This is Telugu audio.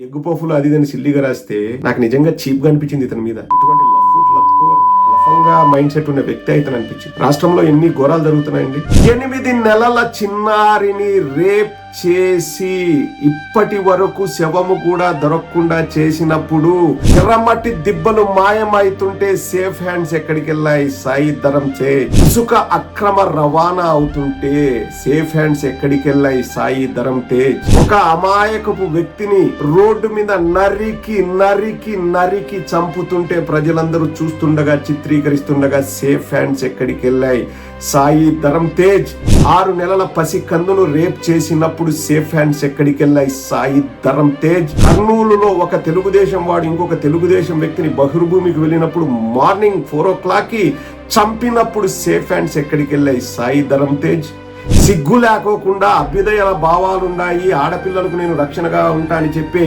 ఎగ్గు పఫ్ఫులు అది దాన్ని సిల్లిగా రాస్తే నాకు నిజంగా చీప్ గా అనిపించింది ఇతని మీద. ఇటువంటి లఫంగా మైండ్ సెట్ ఉన్న వ్యక్తి అయితే అనిపించింది. రాష్ట్రంలో ఎన్ని ఘోరాలు జరుగుతున్నాయండి. 8 నెలల చిన్నారిని రేప్ చేసి ఇప్పటి వరకు శవము కూడా దొరకకుండా చేసినప్పుడు ఎర్రమట్టి దిబ్బలు మాయమైతుంటే సేఫ్ హ్యాండ్స్ ఎక్కడికి వెళ్ళాయి? సాయి ధరమ్ తేజ్. ఇసుక అక్రమ రవాణా అవుతుంటే సేఫ్ హ్యాండ్స్ ఎక్కడికి వెళ్ళాయి? సాయి ధరమ్ తేజ్. ఒక అమాయకపు వ్యక్తిని రోడ్డు మీద నరికి నరికి నరికి చంపుతుంటే ప్రజలందరూ చూస్తుండగా చిత్రీకరిస్తుండగా సేఫ్ హ్యాండ్స్ ఎక్కడికి వెళ్ళాయి? సాయి ధరమ్ తేజ్. 6 నెలల పసి కందును రేప్ చేసినప్పుడు సేఫ్ హ్యాండ్స్ ఎక్కడికి వెళ్ళాయి? సాయి ధరమ్ తేజ్. కర్నూలులో ఒక తెలుగుదేశం వాడు ఇంకొక తెలుగుదేశం వ్యక్తిని బహిర్భూమికి వెళ్ళినప్పుడు మార్నింగ్ 4 o'clock కి చంపినప్పుడు సేఫ్ హ్యాండ్స్ ఎక్కడికి వెళ్ళాయి? సాయి ధరమ్ తేజ్. సిగ్గు లేకోకుండా అభ్యుదయ భావాలున్నాయి, ఆడపిల్లలకు నేను రక్షణగా ఉంటా అని చెప్పి